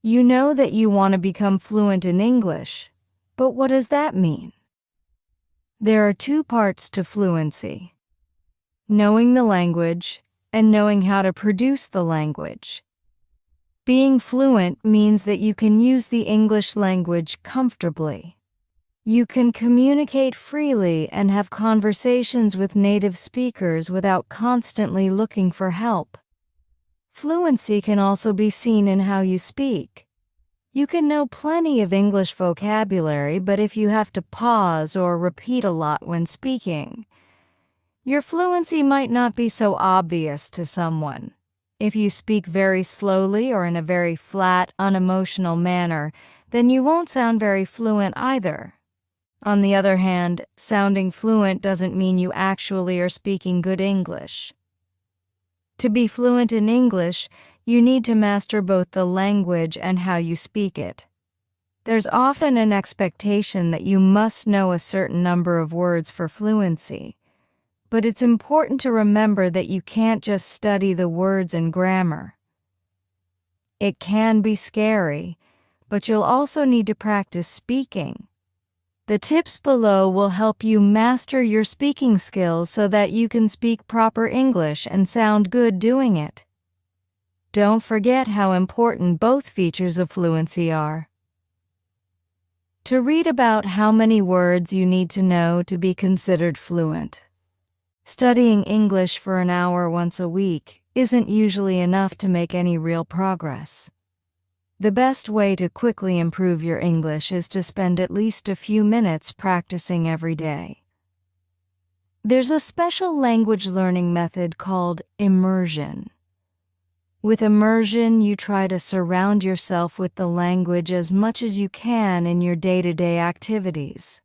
You know that you want to become fluent in English, but what does that mean? There are two parts to fluency: knowing the language and knowing how to produce the language. Being fluent means that you can use the English language comfortably. You can communicate freely and have conversations with native speakers without constantly looking for help. Fluency can also be seen in how you speak. You can know plenty of English vocabulary, but if you have to pause or repeat a lot when speaking, your fluency might not be so obvious to someone. If you speak very slowly or in a very flat, unemotional manner, then you won't sound very fluent either. On the other hand, sounding fluent doesn't mean you actually are speaking good English. To be fluent in English, you need to master both the language and how you speak it. There's often an expectation that you must know a certain number of words for fluency, but it's important to remember that you can't just study the words and grammar. It can be scary, but you'll also need to practice speaking. The tips below will help you master your speaking skills so that you can speak proper English and sound good doing it. Don't forget how important both features of fluency are. To read about how many words you need to know to be considered fluent. Studying English for an hour once a week isn't usually enough to make any real progress. The best way to quickly improve your English is to spend at least a few minutes practicing every day. There's a special language learning method called immersion. With immersion, you try to surround yourself with the language as much as you can in your day-to-day activities.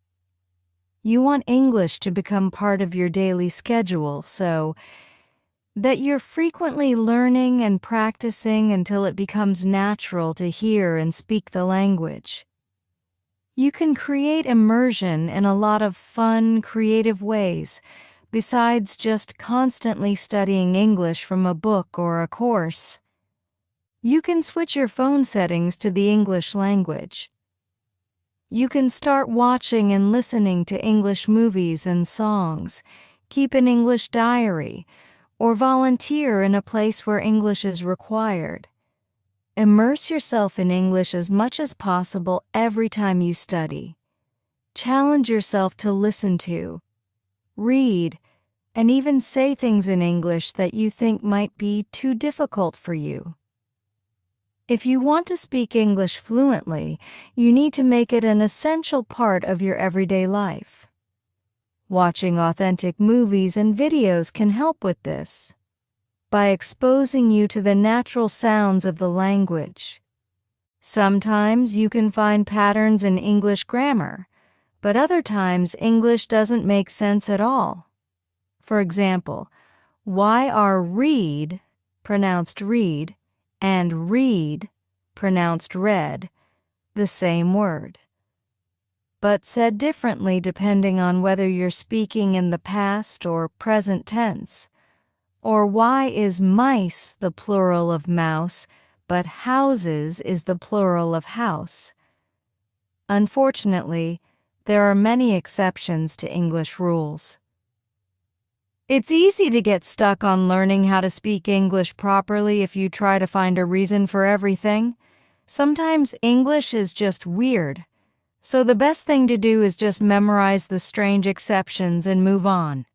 You want English to become part of your daily schedule so that you're frequently learning and practicing until it becomes natural to hear and speak the language. You can create immersion in a lot of fun, creative ways, besides just constantly studying English from a book or a course. You can switch your phone settings to the English language. You can start watching and listening to English movies and songs, keep an English diary, or volunteer in a place where English is required. Immerse yourself in English as much as possible every time you study. Challenge yourself to listen to, read, and even say things in English that you think might be too difficult for you. If you want to speak English fluently, you need to make it an essential part of your everyday life. Watching authentic movies and videos can help with this, by exposing you to the natural sounds of the language. Sometimes you can find patterns in English grammar, but other times English doesn't make sense at all. For example, why are read, pronounced read, and read, pronounced read, the same word, but said differently depending on whether you're speaking in the past or present tense? Or why is mice the plural of mouse, but houses is the plural of house? Unfortunately, there are many exceptions to English rules. It's easy to get stuck on learning how to speak English properly if you try to find a reason for everything. Sometimes English is just weird, so the best thing to do is just memorize the strange exceptions and move on.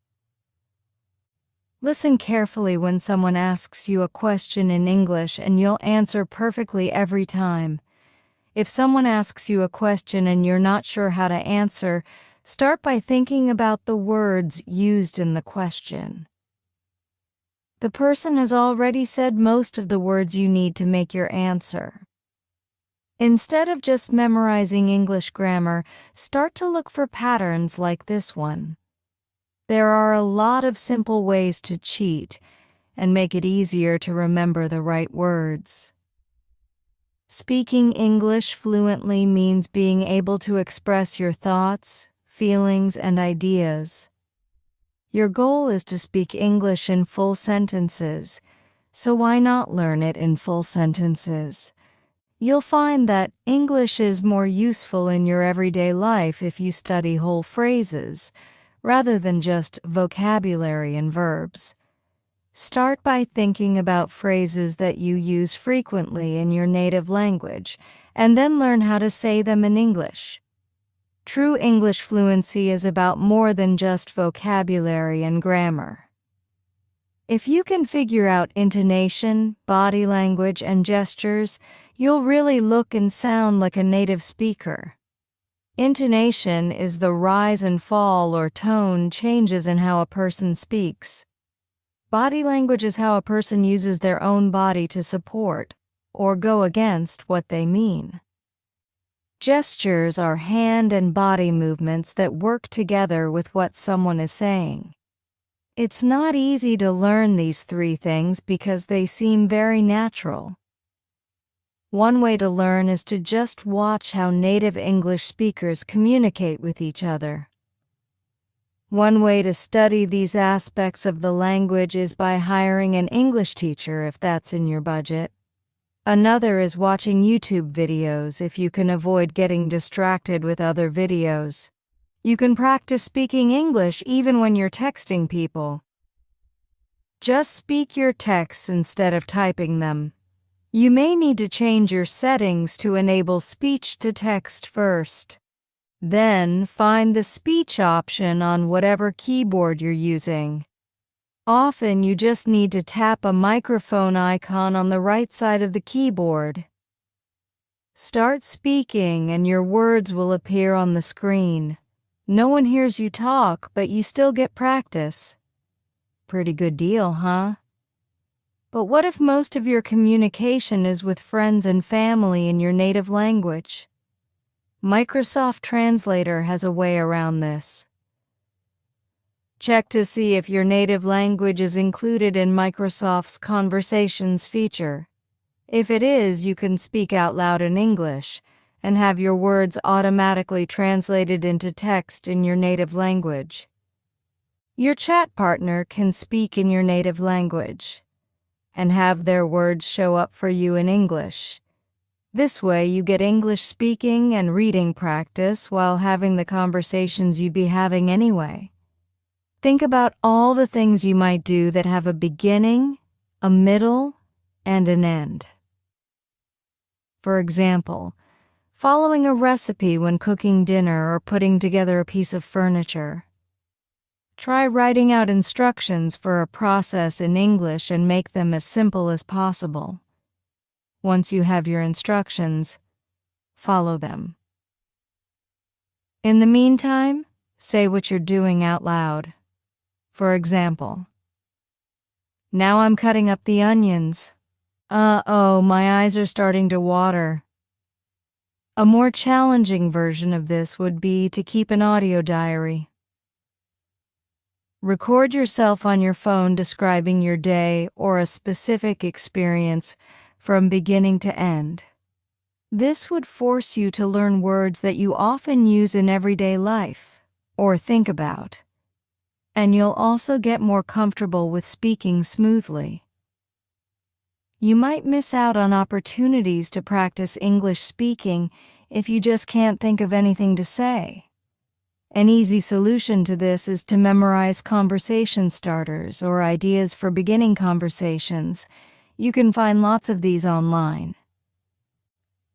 Listen carefully when someone asks you a question in English and you'll answer perfectly every time. If someone asks you a question and you're not sure how to answer, start by thinking about the words used in the question. The person has already said most of the words you need to make your answer. Instead of just memorizing English grammar, start to look for patterns like this one. There are a lot of simple ways to cheat and make it easier to remember the right words. Speaking English fluently means being able to express your thoughts, feelings, and ideas. Your goal is to speak English in full sentences, so why not learn it in full sentences? You'll find that English is more useful in your everyday life if you study whole phrases, rather than just vocabulary and verbs. Start by thinking about phrases that you use frequently in your native language, and then learn how to say them in English. True English fluency is about more than just vocabulary and grammar. If you can figure out intonation, body language, and gestures, you'll really look and sound like a native speaker. Intonation is the rise and fall or tone changes in how a person speaks. Body language is how a person uses their own body to support or go against what they mean. Gestures are hand and body movements that work together with what someone is saying. It's not easy to learn these three things because they seem very natural. One way to learn is to just watch how native English speakers communicate with each other. One way to study these aspects of the language is by hiring an English teacher if that's in your budget. Another is watching YouTube videos if you can avoid getting distracted with other videos. You can practice speaking English even when you're texting people. Just speak your texts instead of typing them. You may need to change your settings to enable speech to text first. Then find the speech option on whatever keyboard you're using. Often you just need to tap a microphone icon on the right side of the keyboard. Start speaking and your words will appear on the screen. No one hears you talk, but you still get practice. Pretty good deal, huh? But what if most of your communication is with friends and family in your native language? Microsoft Translator has a way around this. Check to see if your native language is included in Microsoft's Conversations feature. If it is, you can speak out loud in English and have your words automatically translated into text in your native language. Your chat partner can speak in your native language and have their words show up for you in English. This way you get English speaking and reading practice while having the conversations you'd be having anyway. Think about all the things you might do that have a beginning, a middle, and an end. For example, following a recipe when cooking dinner or putting together a piece of furniture. Try writing out instructions for a process in English and make them as simple as possible. Once you have your instructions, follow them. In the meantime, say what you're doing out loud. For example, now I'm cutting up the onions. Uh-oh, my eyes are starting to water. A more challenging version of this would be to keep an audio diary. Record yourself on your phone describing your day or a specific experience from beginning to end. This would force you to learn words that you often use in everyday life or think about, and you'll also get more comfortable with speaking smoothly. You might miss out on opportunities to practice English speaking if you just can't think of anything to say. An easy solution to this is to memorize conversation starters or ideas for beginning conversations. You can find lots of these online.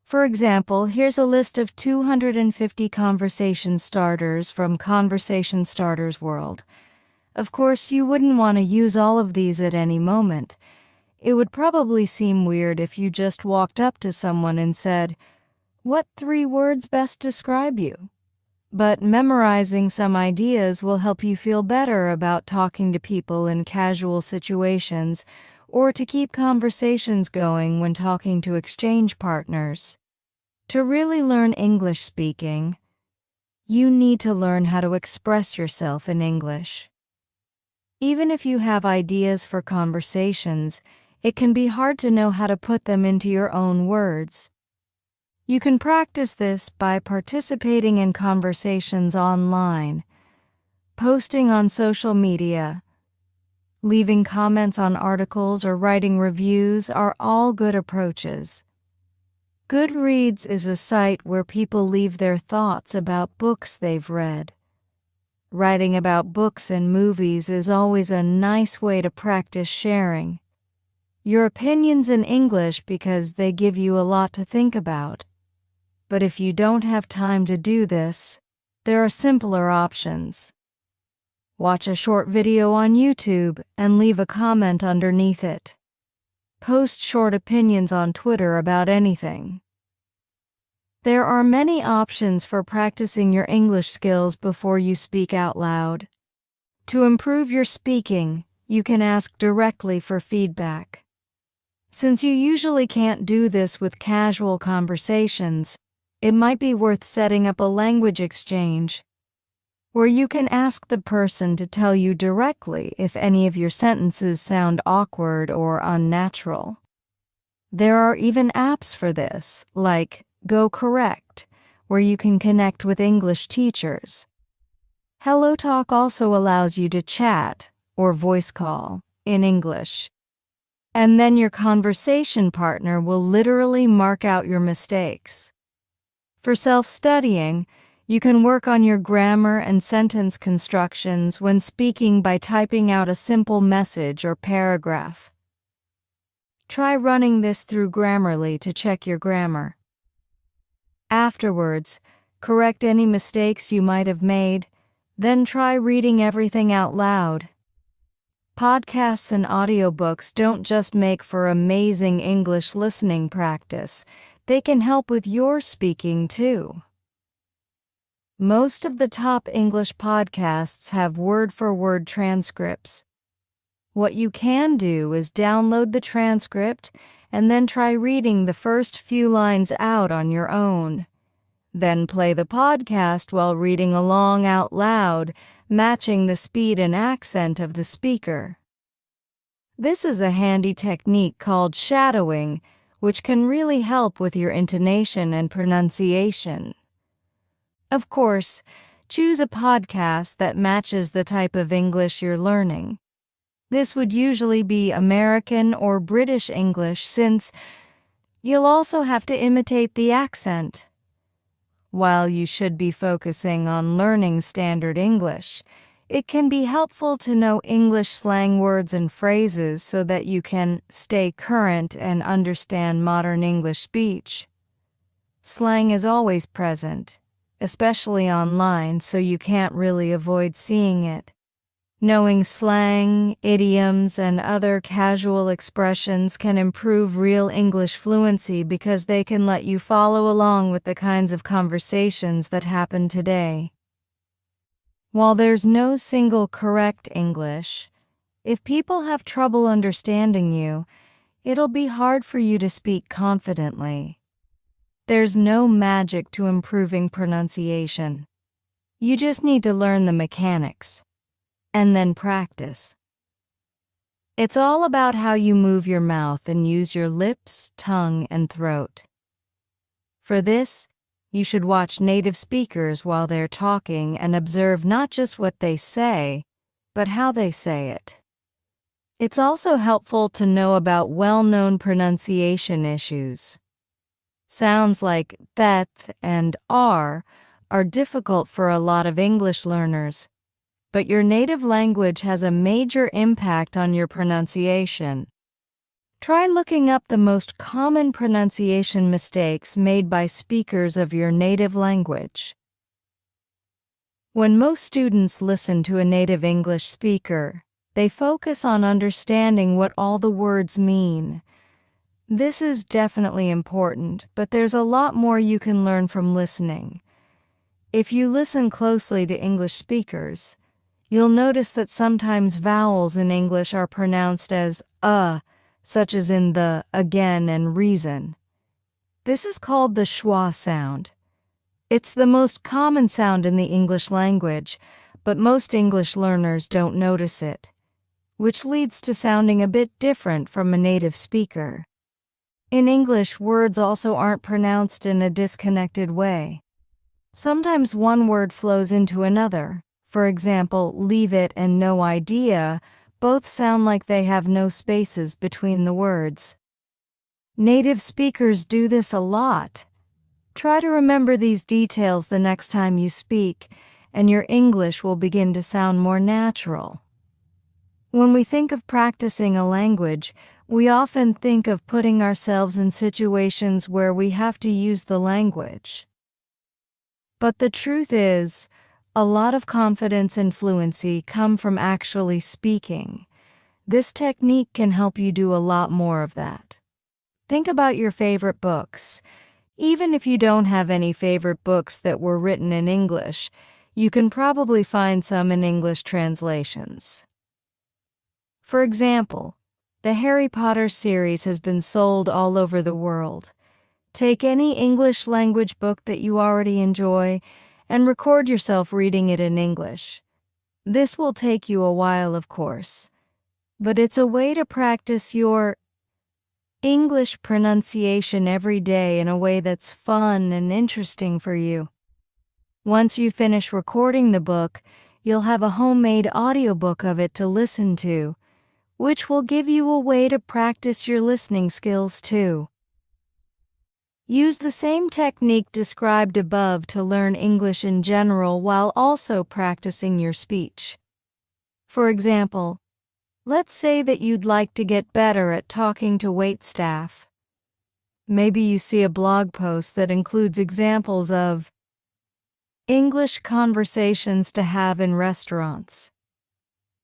For example, here's a list of 250 conversation starters from Conversation Starters World. Of course, you wouldn't want to use all of these at any moment. It would probably seem weird if you just walked up to someone and said, "What 3 words best describe you?" But memorizing some ideas will help you feel better about talking to people in casual situations or to keep conversations going when talking to exchange partners. To really learn English speaking, you need to learn how to express yourself in English. Even if you have ideas for conversations, it can be hard to know how to put them into your own words. You can practice this by participating in conversations online, posting on social media, leaving comments on articles or writing reviews are all good approaches. Goodreads is a site where people leave their thoughts about books they've read. Writing about books and movies is always a nice way to practice sharing your opinions in English because they give you a lot to think about. But if you don't have time to do this, there are simpler options. Watch a short video on YouTube and leave a comment underneath it. Post short opinions on Twitter about anything. There are many options for practicing your English skills before you speak out loud. To improve your speaking, you can ask directly for feedback. Since you usually can't do this with casual conversations, it might be worth setting up a language exchange where you can ask the person to tell you directly if any of your sentences sound awkward or unnatural. There are even apps for this, like Go Correct, where you can connect with English teachers. HelloTalk also allows you to chat or voice call in English. And then your conversation partner will literally mark out your mistakes. For self-studying, you can work on your grammar and sentence constructions when speaking by typing out a simple message or paragraph. Try running this through Grammarly to check your grammar. Afterwards, correct any mistakes you might have made, then try reading everything out loud. Podcasts and audiobooks don't just make for amazing English listening practice, they can help with your speaking too. Most of the top English podcasts have word-for-word transcripts. What you can do is download the transcript and then try reading the first few lines out on your own. Then play the podcast while reading along out loud, matching the speed and accent of the speaker. This is a handy technique called shadowing, which can really help with your intonation and pronunciation. Of course, choose a podcast that matches the type of English you're learning. This would usually be American or British English, since you'll also have to imitate the accent. While you should be focusing on learning standard English, it can be helpful to know English slang words and phrases so that you can stay current and understand modern English speech. Slang is always present, especially online, so you can't really avoid seeing it. Knowing slang, idioms, and other casual expressions can improve real English fluency because they can let you follow along with the kinds of conversations that happen today. While there's no single correct English, if people have trouble understanding you, it'll be hard for you to speak confidently. There's no magic to improving pronunciation. You just need to learn the mechanics and then practice. It's all about how you move your mouth and use your lips, tongue, and throat. For this, you should watch native speakers while they're talking and observe not just what they say, but how they say it. It's also helpful to know about well-known pronunciation issues. Sounds like th and r are difficult for a lot of English learners, but your native language has a major impact on your pronunciation. Try looking up the most common pronunciation mistakes made by speakers of your native language. When most students listen to a native English speaker, they focus on understanding what all the words mean. This is definitely important, but there's a lot more you can learn from listening. If you listen closely to English speakers, you'll notice that sometimes vowels in English are pronounced as such as in the again and reason. This is called the schwa sound. It's the most common sound in the English language, but most English learners don't notice it, which leads to sounding a bit different from a native speaker. In English, words also aren't pronounced in a disconnected way. Sometimes one word flows into another. For example, leave it and no idea both sound like they have no spaces between the words. Native speakers do this a lot. Try to remember these details the next time you speak, and your English will begin to sound more natural. When we think of practicing a language, we often think of putting ourselves in situations where we have to use the language. But the truth is, a lot of confidence and fluency come from actually speaking. This technique can help you do a lot more of that. Think about your favorite books. Even if you don't have any favorite books that were written in English, you can probably find some in English translations. For example, the Harry Potter series has been sold all over the world. Take any English language book that you already enjoy and record yourself reading it in English. This will take you a while, of course, but it's a way to practice your English pronunciation every day in a way that's fun and interesting for you. Once you finish recording the book, you'll have a homemade audiobook of it to listen to, which will give you a way to practice your listening skills too. Use the same technique described above to learn English in general while also practicing your speech. For example, let's say that you'd like to get better at talking to waitstaff. Maybe you see a blog post that includes examples of English conversations to have in restaurants.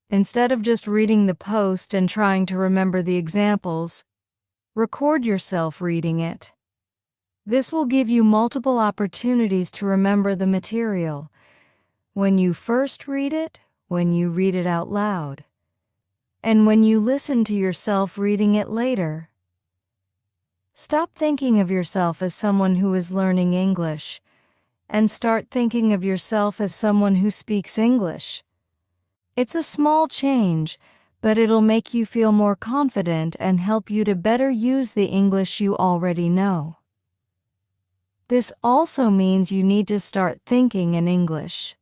Instead of just reading the post and trying to remember the examples, record yourself reading it. This will give you multiple opportunities to remember the material. When you first read it, when you read it out loud, and when you listen to yourself reading it later. Stop thinking of yourself as someone who is learning English, and start thinking of yourself as someone who speaks English. It's a small change, but it'll make you feel more confident and help you to better use the English you already know. This also means you need to start thinking in English.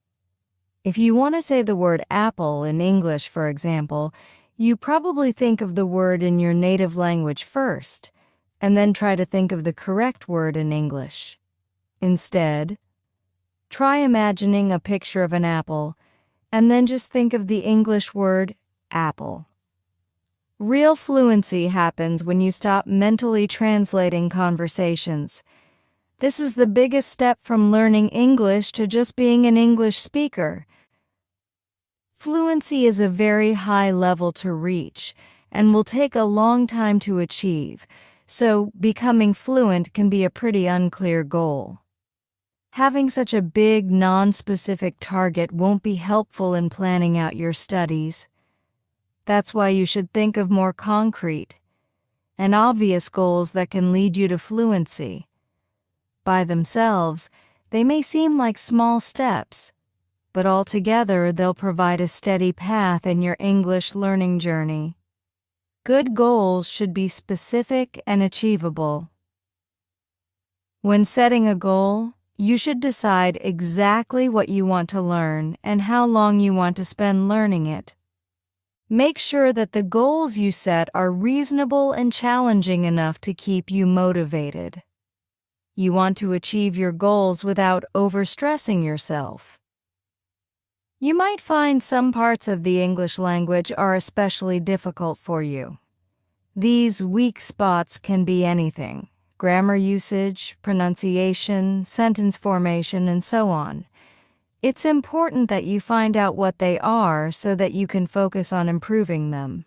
If you want to say the word apple in English, for example, you probably think of the word in your native language first, and then try to think of the correct word in English. Instead, try imagining a picture of an apple, and then just think of the English word apple. Real fluency happens when you stop mentally translating conversations. This is the biggest step from learning English to just being an English speaker. Fluency is a very high level to reach and will take a long time to achieve, so becoming fluent can be a pretty unclear goal. Having such a big, non-specific target won't be helpful in planning out your studies. That's why you should think of more concrete and obvious goals that can lead you to fluency. By themselves, they may seem like small steps, but altogether they'll provide a steady path in your English learning journey. Good goals should be specific and achievable. When setting a goal, you should decide exactly what you want to learn and how long you want to spend learning it. Make sure that the goals you set are reasonable and challenging enough to keep you motivated. You want to achieve your goals without overstressing yourself. You might find some parts of the English language are especially difficult for you. These weak spots can be anything: grammar usage, pronunciation, sentence formation, and so on. It's important that you find out what they are so that you can focus on improving them.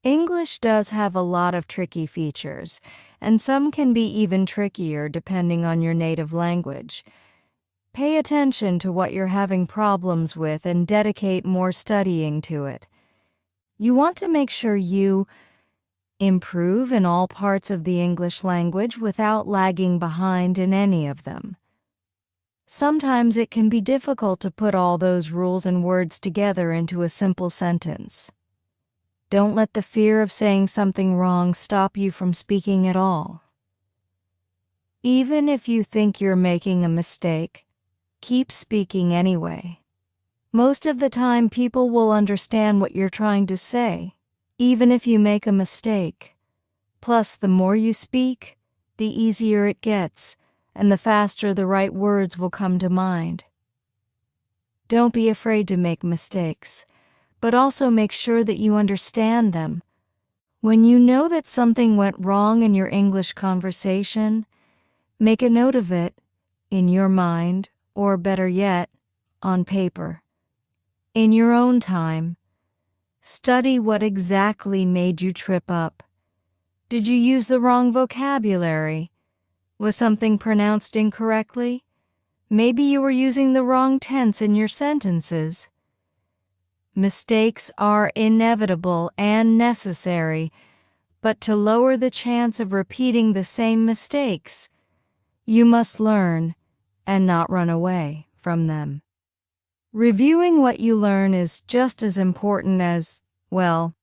English does have a lot of tricky features, and some can be even trickier depending on your native language. Pay attention to what you're having problems with and dedicate more studying to it. You want to make sure you improve in all parts of the English language without lagging behind in any of them. Sometimes it can be difficult to put all those rules and words together into a simple sentence. Don't let the fear of saying something wrong stop you from speaking at all. Even if you think you're making a mistake, keep speaking anyway. Most of the time, people will understand what you're trying to say. Even if you make a mistake, Plus, the more you speak, the easier it gets, and the faster the right words will come to mind. Don't be afraid to make mistakes, but also make sure that you understand them. When you know that something went wrong in your English conversation, make a note of it in your mind, or better yet, on paper. In your own time, study what exactly made you trip up. Did you use the wrong vocabulary? Was something pronounced incorrectly? Maybe you were using the wrong tense in your sentences. Mistakes are inevitable and necessary, but to lower the chance of repeating the same mistakes, you must learn and not run away from them. Reviewing what you learn is just as important as, well,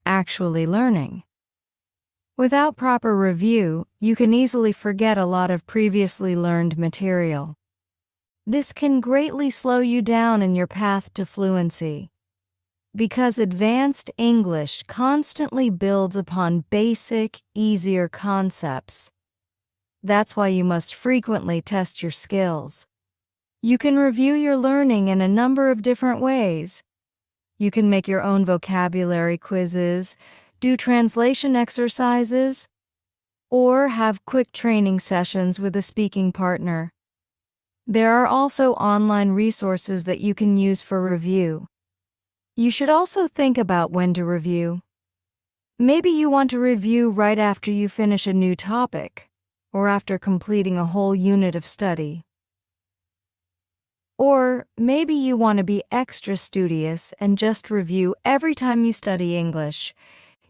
actually learning. Without proper review, you can easily forget a lot of previously learned material. This can greatly slow you down in your path to fluency. Because advanced English constantly builds upon basic, easier concepts. That's why you must frequently test your skills. You can review your learning in a number of different ways. You can make your own vocabulary quizzes, do translation exercises, or have quick training sessions with a speaking partner. There are also online resources that you can use for review. You should also think about when to review. Maybe you want to review right after you finish a new topic, or after completing a whole unit of study. Or maybe you want to be extra studious and just review every time you study English.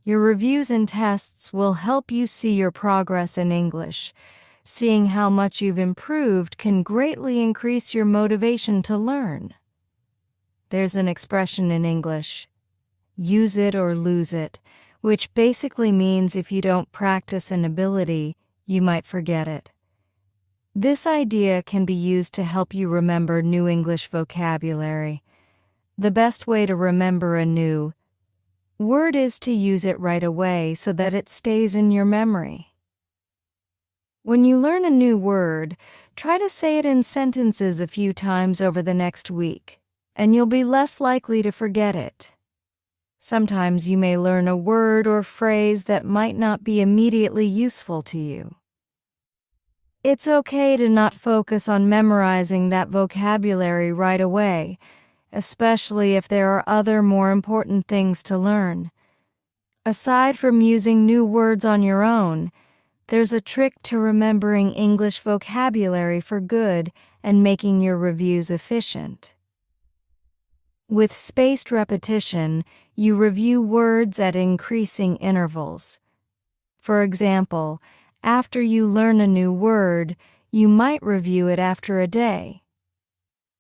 Your reviews and tests will help you see your progress in English. Seeing how much you've improved can greatly increase your motivation to learn. There's an expression in English, use it or lose it, which basically means if you don't practice an ability, you might forget it. This idea can be used to help you remember new English vocabulary. The best way to remember a new word is to use it right away so that it stays in your memory. When you learn a new word, try to say it in sentences a few times over the next week, and you'll be less likely to forget it. Sometimes you may learn a word or phrase that might not be immediately useful to you. It's okay to not focus on memorizing that vocabulary right away, especially if there are other more important things to learn. Aside from using new words on your own, there's a trick to remembering English vocabulary for good and making your reviews efficient. With spaced repetition, you review words at increasing intervals. For example, after you learn a new word, you might review it after a day.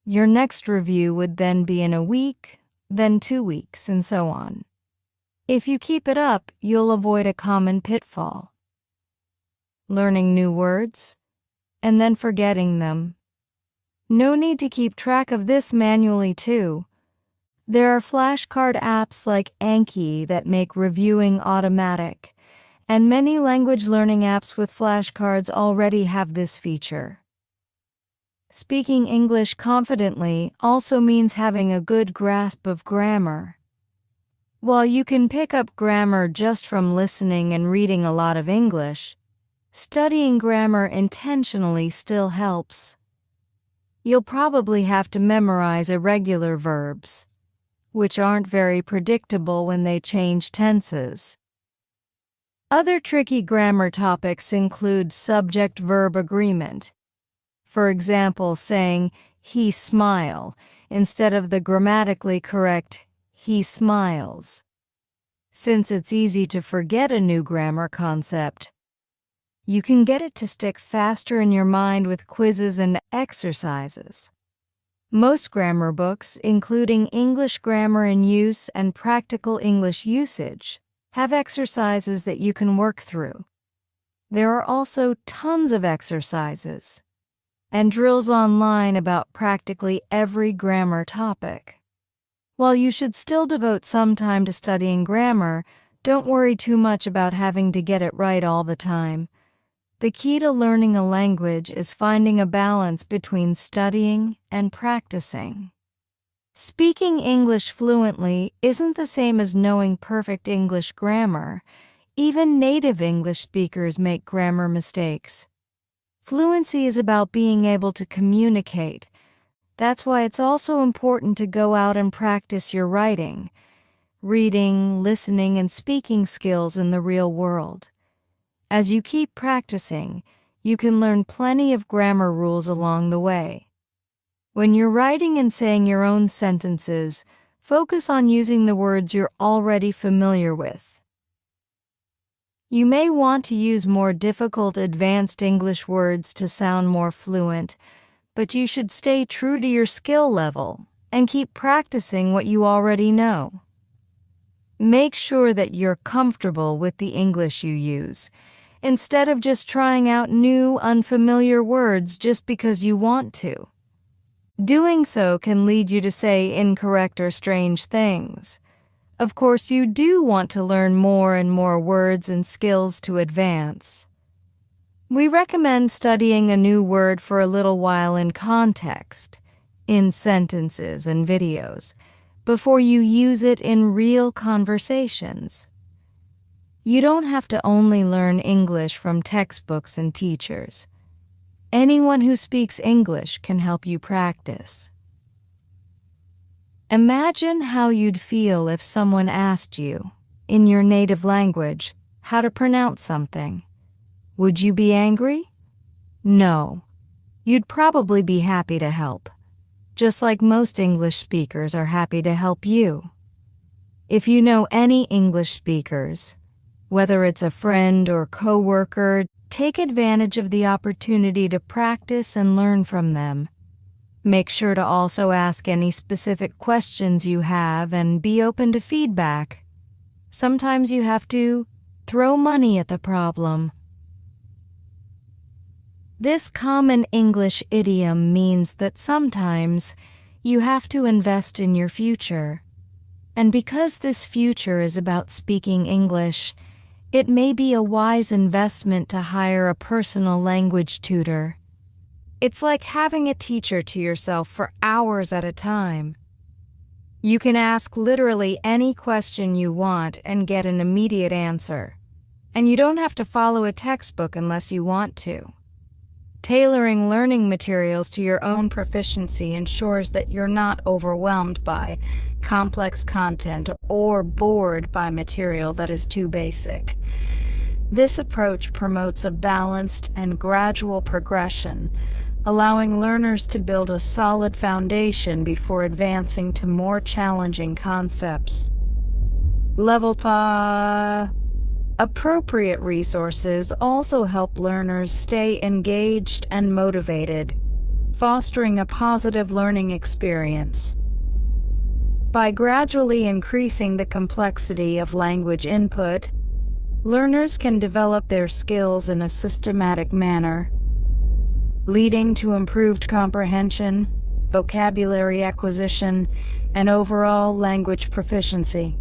Your next review would then be in a week, then 2 weeks, and so on. If you keep it up, you'll avoid a common pitfall: learning new words, and then forgetting them. No need to keep track of this manually too. There are flashcard apps like Anki that make reviewing automatic, and many language learning apps with flashcards already have this feature. Speaking English confidently also means having a good grasp of grammar. While you can pick up grammar just from listening and reading a lot of English, studying grammar intentionally still helps. You'll probably have to memorize irregular verbs, which aren't very predictable when they change tenses. Other tricky grammar topics include subject-verb agreement. For example, saying, "he smile," instead of the grammatically correct, "he smiles." Since it's easy to forget a new grammar concept, you can get it to stick faster in your mind with quizzes and exercises. Most grammar books, including English Grammar in Use and Practical English Usage, have exercises that you can work through. There are also tons of exercises and drills online about practically every grammar topic. While you should still devote some time to studying grammar, Don't worry too much about having to get it right all the time. The key to learning a language is finding a balance between studying and practicing. Speaking English fluently isn't the same as knowing perfect English grammar. Even native English speakers make grammar mistakes. Fluency is about being able to communicate. That's why it's also important to go out and practice your writing, reading, listening, and speaking skills in the real world. As you keep practicing, you can learn plenty of grammar rules along the way. When you're writing and saying your own sentences, focus on using the words you're already familiar with. You may want to use more difficult advanced English words to sound more fluent, but you should stay true to your skill level and keep practicing what you already know. Make sure that you're comfortable with the English you use, instead of just trying out new, unfamiliar words just because you want to. Doing so can lead you to say incorrect or strange things. Of course, you do want to learn more and more words and skills to advance. We recommend studying a new word for a little while in context, in sentences and videos, before you use it in real conversations. You don't have to only learn English from textbooks and teachers. Anyone who speaks English can help you practice. Imagine how you'd feel if someone asked you, in your native language, how to pronounce something. Would you be angry? No. You'd probably be happy to help, just like most English speakers are happy to help you. If you know any English speakers, whether it's a friend or coworker, take advantage of the opportunity to practice and learn from them. Make sure to also ask any specific questions you have and be open to feedback. Sometimes you have to throw money at the problem. This common English idiom means that sometimes you have to invest in your future. And because this future is about speaking English, it may be a wise investment to hire a personal language tutor. It's like having a teacher to yourself for hours at a time. You can ask literally any question you want and get an immediate answer. And you don't have to follow a textbook unless you want to. Tailoring learning materials to your own proficiency ensures that you're not overwhelmed by complex content or bored by material that is too basic. This approach promotes a balanced and gradual progression, allowing learners to build a solid foundation before advancing to more challenging concepts. Level 5. Appropriate resources also help learners stay engaged and motivated, fostering a positive learning experience. By gradually increasing the complexity of language input, learners can develop their skills in a systematic manner, leading to improved comprehension, vocabulary acquisition, and overall language proficiency.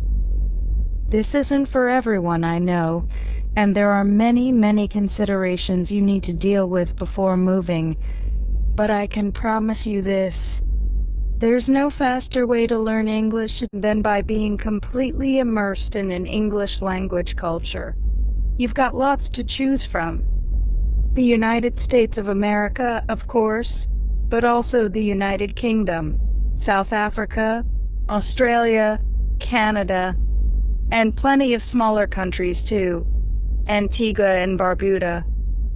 This isn't for everyone, I know, and there are many considerations you need to deal with before moving, but I can promise you this. There's no faster way to learn English than by being completely immersed in an English language culture. You've got lots to choose from. The United States of America, of course, but also the United Kingdom, South Africa, Australia, Canada, and plenty of smaller countries too. Antigua and Barbuda,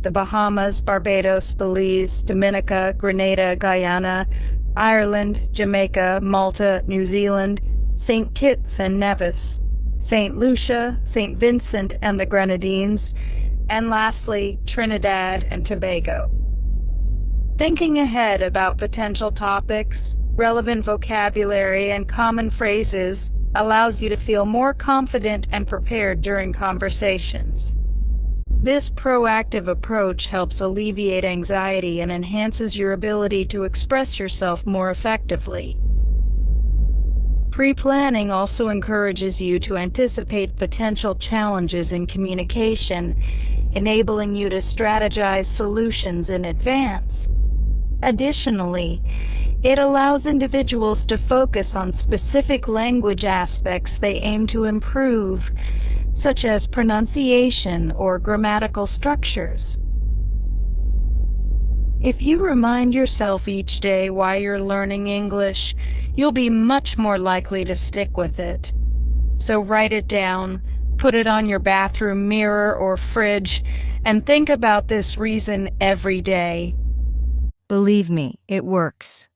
the Bahamas, Barbados, Belize, Dominica, Grenada, Guyana, Ireland, Jamaica, Malta, New Zealand, St. Kitts and Nevis, St. Lucia, St. Vincent and the Grenadines, and lastly, Trinidad and Tobago. Thinking ahead about potential topics, relevant vocabulary, and common phrases allows you to feel more confident and prepared during conversations. This proactive approach helps alleviate anxiety and enhances your ability to express yourself more effectively. Pre-planning also encourages you to anticipate potential challenges in communication, enabling you to strategize solutions in advance. Additionally, it allows individuals to focus on specific language aspects they aim to improve, such as pronunciation or grammatical structures. If you remind yourself each day why you're learning English, you'll be much more likely to stick with it. So write it down, put it on your bathroom mirror or fridge, and think about this reason every day. Believe me, it works.